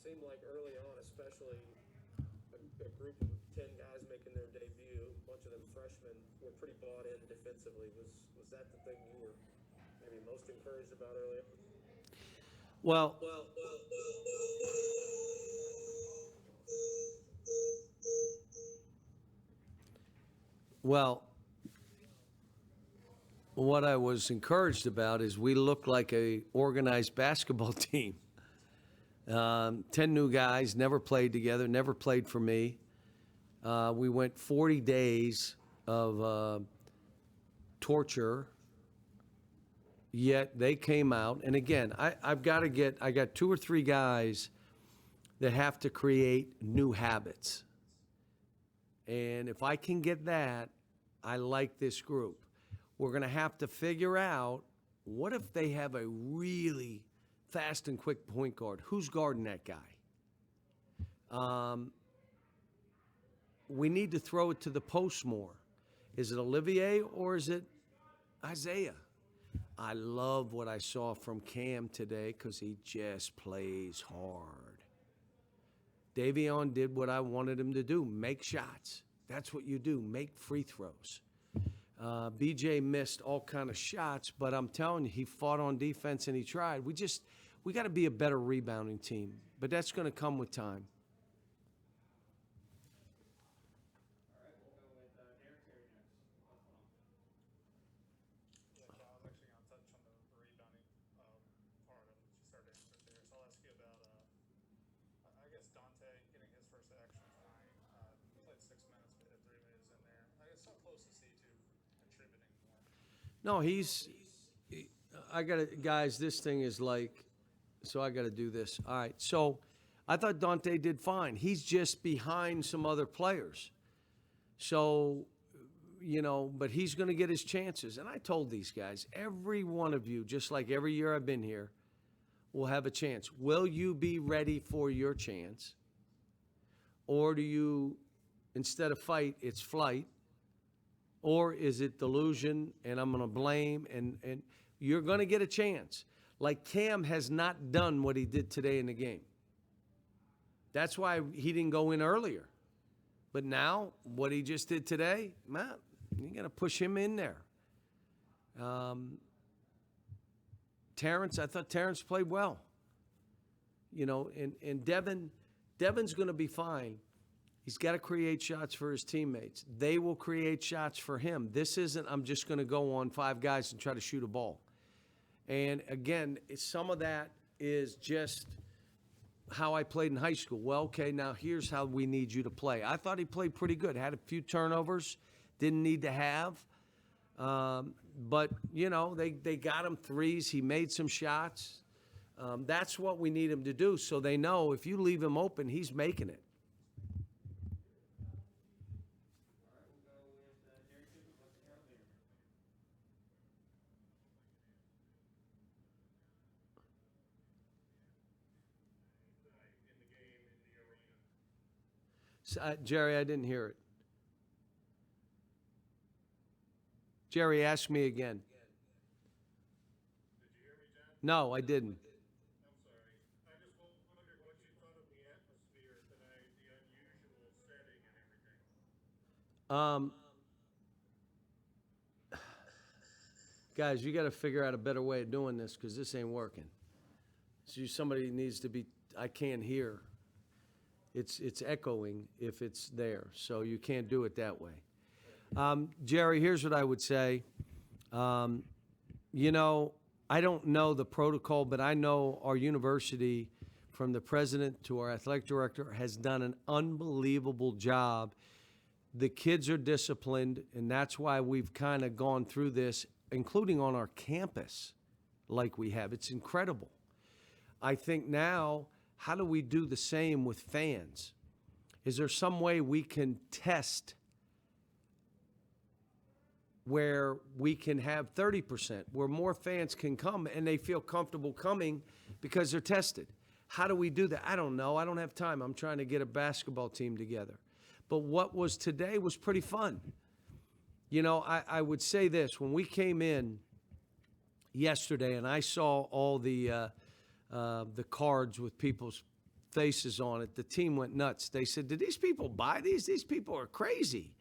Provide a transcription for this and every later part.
seemed like early on, especially a group of 10 guys making their debut, a bunch of them freshmen, were pretty bought in defensively. Was that the thing you were maybe most encouraged about early on? Well, well, what I was encouraged about is we look like a organized basketball team. 10 new guys, never played together, never played for me. We went 40 days of torture, yet they came out. And again, I got 2 or 3 guys that have to create new habits. And if I can get that, I like this group. We're going to have to figure out, what if they have a really fast and quick point guard? Who's guarding that guy? We need to throw it to the post more. Is it Olivier or is it Isaiah? I love what I saw from Cam today because he just plays hard. Davion did what I wanted him to do, make shots. That's what you do, make free throws. BJ missed all kind of shots, but I'm telling you, he fought on defense and he tried. We got to be a better rebounding team, but that's going to come with time. Yeah, John, I was actually going to touch on the rebounding part of what you started answering there. So I'll ask you about, I guess, Dante getting his first action tonight. He played 6 minutes, but hit 3 minutes in there. I guess how close is he to contributing more? No, I got to, guys, this thing is like, so I got to do this. All right, so I thought Dante did fine. He's just behind some other players. So, but he's going to get his chances. And I told these guys, every one of you, just like every year I've been here, will have a chance. Will you be ready for your chance? Or do you, instead of fight, it's flight? Or is it delusion and I'm going to blame? And you're going to get a chance. Like Cam has not done what he did today in the game. That's why he didn't go in earlier. But now, what he just did today, man, you got to push him in there. Terrence, I thought Terrence played well. And Devin's going to be fine. He's got to create shots for his teammates. They will create shots for him. This isn't, I'm just going to go on 5 guys and try to shoot a ball. And again, some of that is just how I played in high school. Well, okay, now here's how we need you to play. I thought he played pretty good. Had a few turnovers, didn't need to have. But, they got him threes. He made some shots. That's what we need him to do, so they know if you leave him open, he's making it. Jerry, I didn't hear it. Jerry, ask me again. Did you hear me, John? No, I didn't. I'm sorry. I just wondered what you thought of the atmosphere tonight, the unusual setting and everything. Guys, you got to figure out a better way of doing this because this ain't working. So somebody needs to be, I can't hear. It's echoing if it's there, so you can't do it that way. Jerry, here's what I would say. I don't know the protocol, but I know our university, from the president to our athletic director, has done an unbelievable job. The kids are disciplined, and that's why we've kind of gone through this, including on our campus like we have. It's incredible. I think now, how do we do the same with fans? Is there some way we can test where we can have 30%, where more fans can come and they feel comfortable coming because they're tested? How do we do that? I don't know. I don't have time. I'm trying to get a basketball team together. But what was today was pretty fun. I would say this. When we came in yesterday and I saw all the cards with people's faces on it. The team went nuts. They said, did these people buy these? These people are crazy.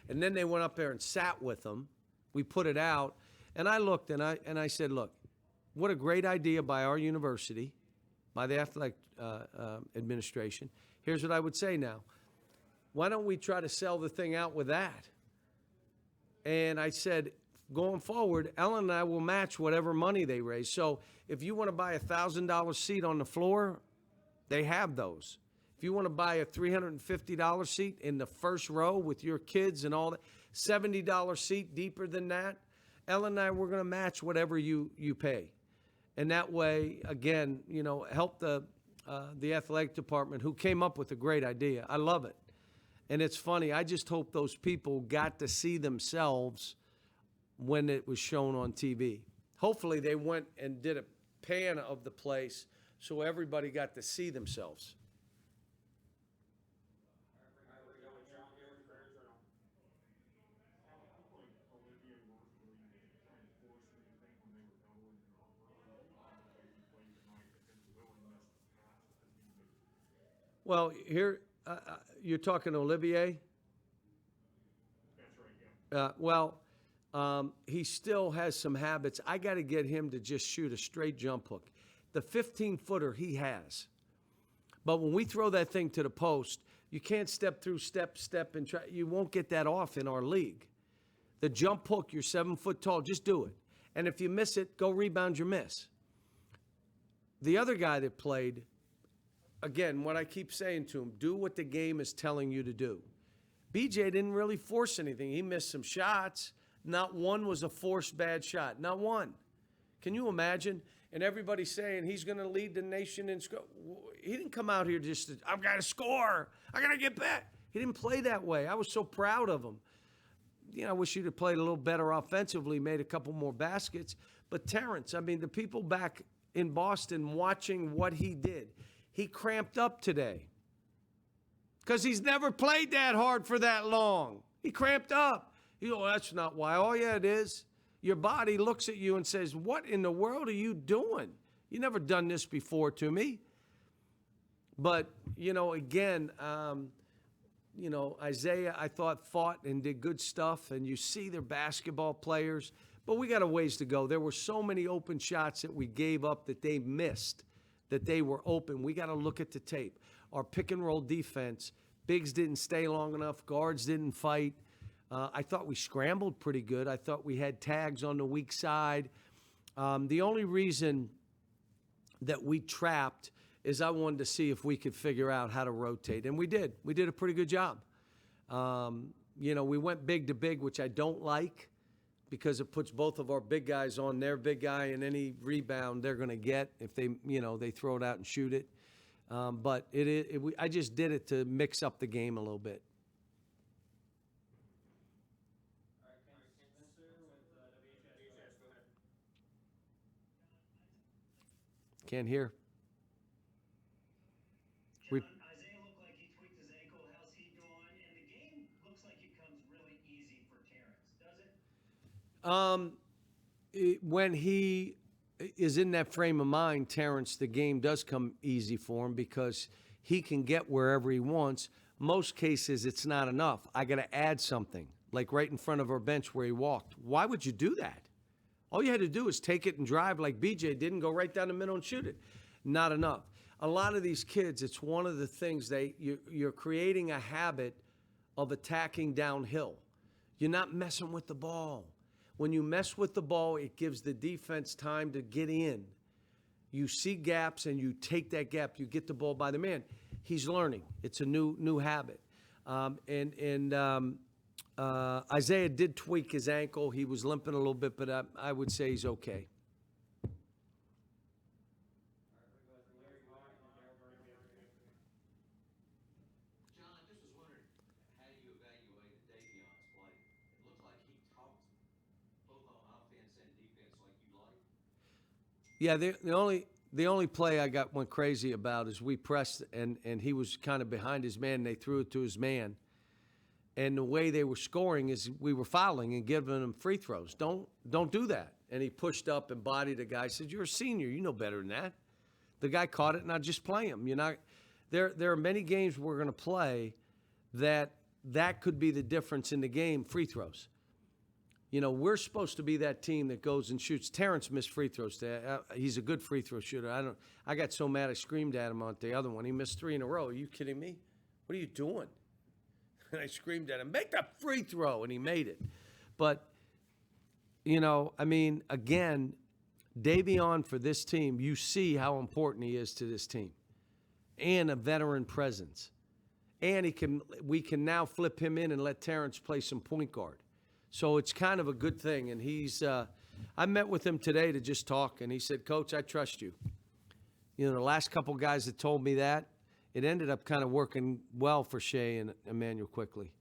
And then they went up there and sat with them. We put it out. And I looked and I said, look, what a great idea by our university, by the athletic administration. Here's what I would say now. Why don't we try to sell the thing out with that? And I said, going forward, Ellen and I will match whatever money they raise. So if you want to buy a $1,000 seat on the floor, they have those. If you want to buy a $350 seat in the first row with your kids and all that, $70 seat deeper than that, Ellen and I, we're going to match whatever you pay. And that way, again, you know, help the athletic department who came up with a great idea. I love it. And it's funny, I just hope those people got to see themselves when it was shown on TV. Hopefully they went and did a pan of the place so everybody got to see themselves. Well, here, you're talking to Olivier? That's right, yeah. He still has some habits. I got to get him to just shoot a straight jump hook. The 15-footer he has. But when we throw that thing to the post, you can't step through, step, and try. You won't get that off in our league. The jump hook, you're 7 foot tall, just do it. And if you miss it, go rebound your miss. The other guy that played, again, what I keep saying to him, do what the game is telling you to do. BJ didn't really force anything. He missed some shots. Not one was a forced bad shot. Not one. Can you imagine? And everybody's saying he's going to lead the nation in score. He didn't come out here just to, I've got to score. I got to get back. He didn't play that way. I was so proud of him. You know, I wish he'd have played a little better offensively, made a couple more baskets. But Terrence, I mean, the people back in Boston watching what he did, he cramped up today because he's never played that hard for that long. He cramped up. You know, that's not why. Oh, yeah, it is. Your body looks at you and says, what in the world are you doing? You never done this before to me. But, you know, again, you know, Isaiah, I thought, fought and did good stuff, and you see they're basketball players. But we got a ways to go. There were so many open shots that we gave up that they missed, that they were open. We got to look at the tape. Our pick-and-roll defense, bigs didn't stay long enough, guards didn't fight. I thought we scrambled pretty good. I thought we had tags on the weak side. The only reason that we trapped is I wanted to see if we could figure out how to rotate, and we did. We did a pretty good job. You know, we went big to big, which I don't like because it puts both of our big guys on their big guy, and any rebound they're going to get if they, you know, they throw it out and shoot it. But I just did it to mix up the game a little bit. Can't hear. John, Isaiah looked like he tweaked his ankle. How's he doing? And the game looks like it comes really easy for Terrence, does it? When he is in that frame of mind, Terrence, the game does come easy for him because he can get wherever he wants. Most cases, it's not enough. I got to add something, like right in front of our bench where he walked. Why would you do that? All you had to do is take it and drive like BJ did and go right down the middle and shoot it. Not enough. A lot of these kids, it's one of the things you're creating a habit of attacking downhill. You're not messing with the ball. When you mess with the ball, it gives the defense time to get in. You see gaps and you take that gap. You get the ball by the man. He's learning. It's a new habit. Isaiah did tweak his ankle. He was limping a little bit, but I would say he's okay. John, I just was wondering, how do you evaluate Davion's play? It looked like he talked both on offense and defense like you like. Yeah, the only play I went crazy about is we pressed and he was kind of behind his man and they threw it to his man. And the way they were scoring is we were fouling and giving them free throws. Don't do that. And he pushed up and bodied a guy. Said, "You're a senior. You know better than that." The guy caught it, and I just play him. there are many games we're going to play that could be the difference in the game. Free throws. You know, we're supposed to be that team that goes and shoots. Terrence missed free throws today. He's a good free throw shooter. I got so mad I screamed at him on the other one. He missed 3 in a row. Are you kidding me? What are you doing? And I screamed at him, make the free throw, and he made it. But, you know, I mean, again, Davion for this team, you see how important he is to this team. And a veteran presence. And we can now flip him in and let Terrence play some point guard. So it's kind of a good thing. And I met with him today to just talk, and he said, Coach, I trust you. You know, the last couple guys that told me that, it ended up kind of working well for Shea and Emmanuel quickly.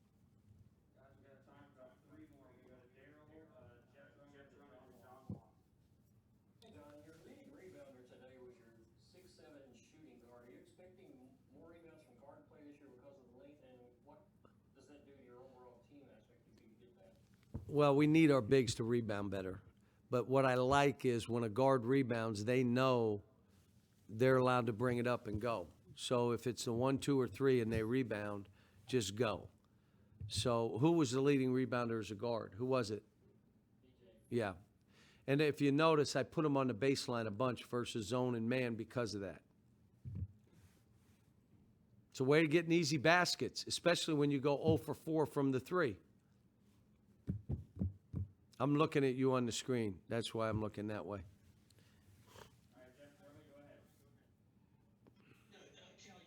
Hey, John, your leading rebounder today was your 6'7" shooting guard. Are you expecting more rebounds from guard play this year because of the length? And what does that do to your overall team aspect if you get that? Well, we need our bigs to rebound better. But what I like is when a guard rebounds, they know they're allowed to bring it up and go. So if it's the 1, 2, or 3 and they rebound, just go. So who was the leading rebounder as a guard? Who was it? Yeah. And if you notice, I put him on the baseline a bunch versus zone and man because of that. It's a way of getting easy baskets, especially when you go 0 for 4 from the 3. I'm looking at you on the screen. That's why I'm looking that way. All right, Jeff, Curley, go ahead. No, Cal,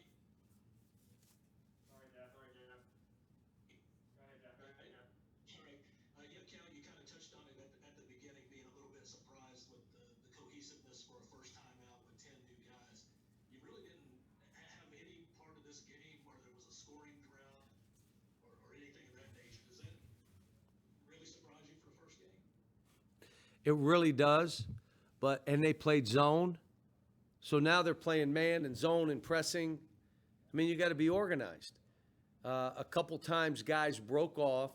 Sorry, Jeff. Go ahead, Jeff. All right. Yeah, Cal, you kind of touched on it at the beginning, being a little bit surprised with the cohesiveness for a first time out with 10 new guys. You really didn't have any part of this game where there was a scoring drought or anything of that nature. Does that really surprise you for the first game? It really does. And they played zone. So now they're playing man and zone and pressing. I mean, you got to be organized. A couple times guys broke off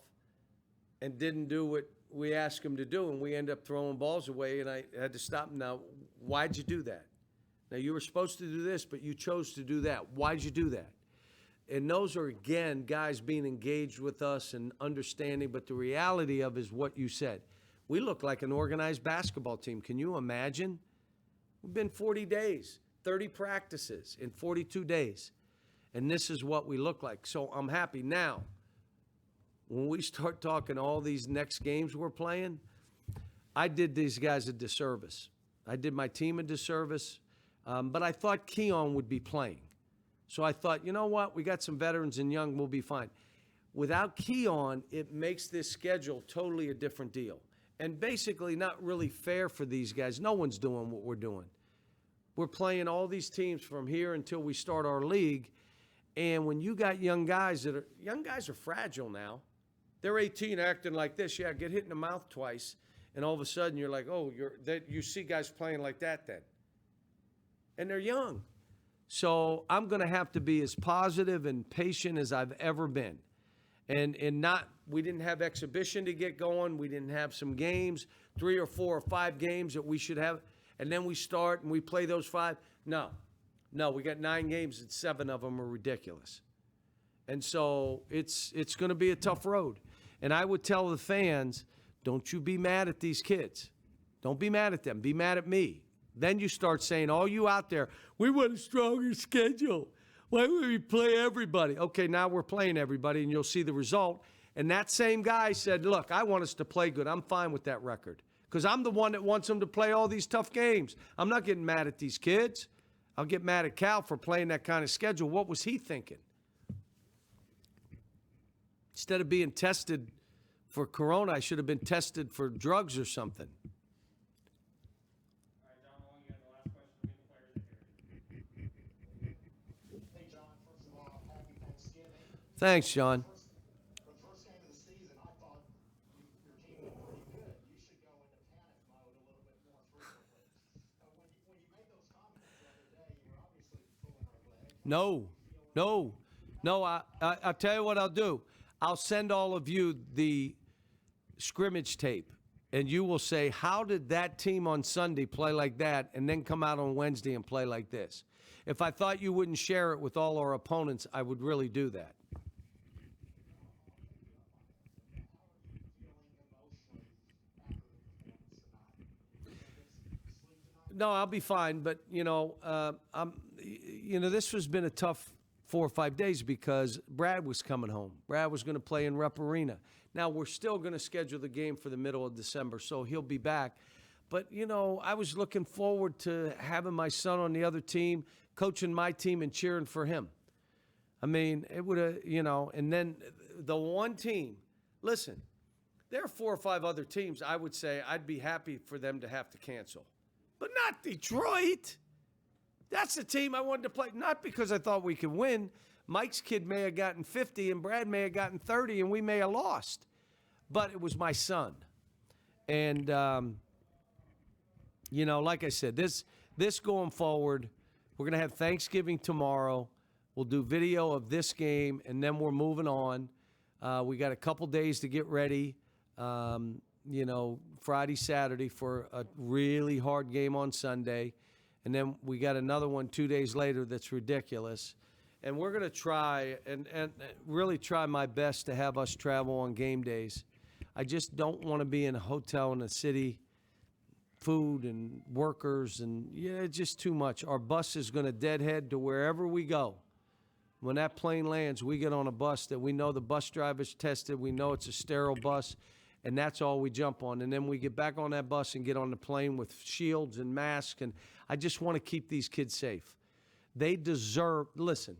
and didn't do what we asked them to do, and we end up throwing balls away, and I had to stop them. Now, why'd you do that? Now, you were supposed to do this, but you chose to do that. Why'd you do that? And those are, again, guys being engaged with us and understanding, but the reality of is what you said. We look like an organized basketball team. Can you imagine? We've been 40 days, 30 practices in 42 days. And this is what we look like. So I'm happy. Now, when we start talking all these next games we're playing, I did these guys a disservice. I did my team a disservice, but I thought Keon would be playing. So I thought, you know what? We got some veterans and young, we'll be fine. Without Keon, it makes this schedule totally a different deal. And basically not really fair for these guys. No one's doing what we're doing. We're playing all these teams from here until we start our league. And when you got young guys are fragile now. They're 18 acting like this. Yeah, get hit in the mouth twice. And all of a sudden you're like, oh, you see guys playing like that then. And they're young. So I'm going to have to be as positive and patient as I've ever been. And we didn't have exhibition to get going. We didn't have some games, 3 or 4 or 5 games that we should have. And then we start and we play those 5. No, we got 9 games and 7 of them are ridiculous. And so it's going to be a tough road. And I would tell the fans, don't you be mad at these kids. Don't be mad at them. Be mad at me. Then you start saying, all you out there, we want a stronger schedule. Why would we play everybody? Okay, now we're playing everybody, and you'll see the result. And that same guy said, look, I want us to play good. I'm fine with that record because I'm the one that wants them to play all these tough games. I'm not getting mad at these kids. I'll get mad at Cal for playing that kind of schedule. What was he thinking? Instead of being tested for corona, I should have been tested for drugs or something. All right, John Long, you have the last question. Get the players in here. Hey, John, first of all, happy Thanksgiving. Thanks, John. For the first game of the season, I thought your team looked pretty good. You should go into panic mode a little bit more frequently. When you made those comments the other day, you were obviously pulling our leg. No. I'll tell you what I'll do. I'll send all of you the scrimmage tape and you will say, how did that team on Sunday play like that and then come out on Wednesday and play like this? If I thought you wouldn't share it with all our opponents, I would really do that. No, I'll be fine. But this has been a tough 4 or 5 days because Brad was coming home. Brad was going to play in Rep Arena. Now we're still going to schedule the game for the middle of December, so he'll be back. But I was looking forward to having my son on the other team, coaching my team and cheering for him. I mean, it would have, and then the one team. Listen, there are 4 or 5 other teams. I would say I'd be happy for them to have to cancel. But not Detroit. That's the team I wanted to play. Not because I thought we could win. Mike's kid may have gotten 50 and Brad may have gotten 30 and we may have lost. But it was my son. And, like I said, this going forward, we're going to have Thanksgiving tomorrow. We'll do video of this game, and then we're moving on. We got a couple days to get ready. Friday, Saturday for a really hard game on Sunday. And then we got another one 2 days later that's ridiculous. And we're going to try and really try my best to have us travel on game days. I just don't want to be in a hotel in a city, food and workers, and it's just too much. Our bus is going to deadhead to wherever we go. When that plane lands, we get on a bus that we know the bus driver's tested. We know it's a sterile bus. And that's all we jump on. And then we get back on that bus and get on the plane with shields and masks. And I just want to keep these kids safe. They deserve, listen,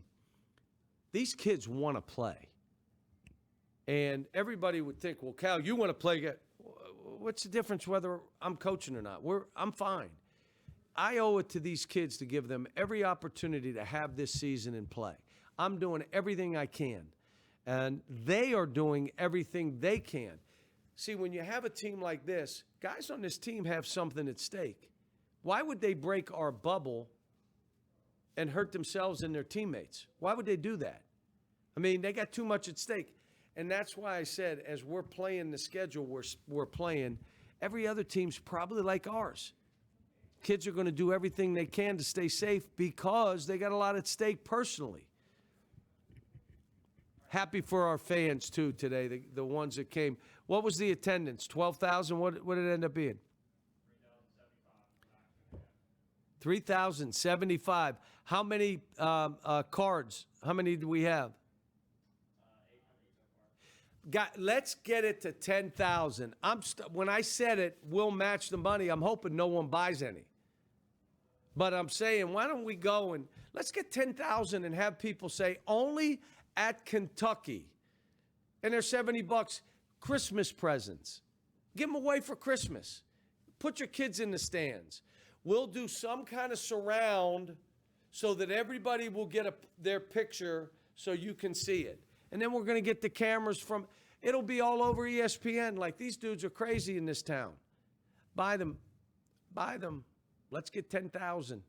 these kids want to play. And everybody would think, well, Cal, you want to play. What's the difference whether I'm coaching or not? I'm fine. I owe it to these kids to give them every opportunity to have this season and play. I'm doing everything I can. And they are doing everything they can. See, when you have a team like this, guys on this team have something at stake. Why would they break our bubble and hurt themselves and their teammates? Why would they do that? I mean, they got too much at stake. And that's why I said, as we're playing the schedule we're playing, every other team's probably like ours. Kids are going to do everything they can to stay safe because they got a lot at stake personally. Happy for our fans, too, today, the ones that came. What was the attendance? 12,000? What did it end up being? 3,075. How many cards? How many do we have? 800. Let's get it to 10,000. When I said it, we'll match the money. I'm hoping no one buys any. But I'm saying, why don't we go and let's get 10,000 and have people say, only at Kentucky. And they're $70. Christmas presents. Give them away for Christmas. Put your kids in the stands. We'll do some kind of surround so that everybody will get their picture so you can see it. And then we're going to get the cameras it'll be all over ESPN. Like, these dudes are crazy in this town. Buy them. Let's get 10,000.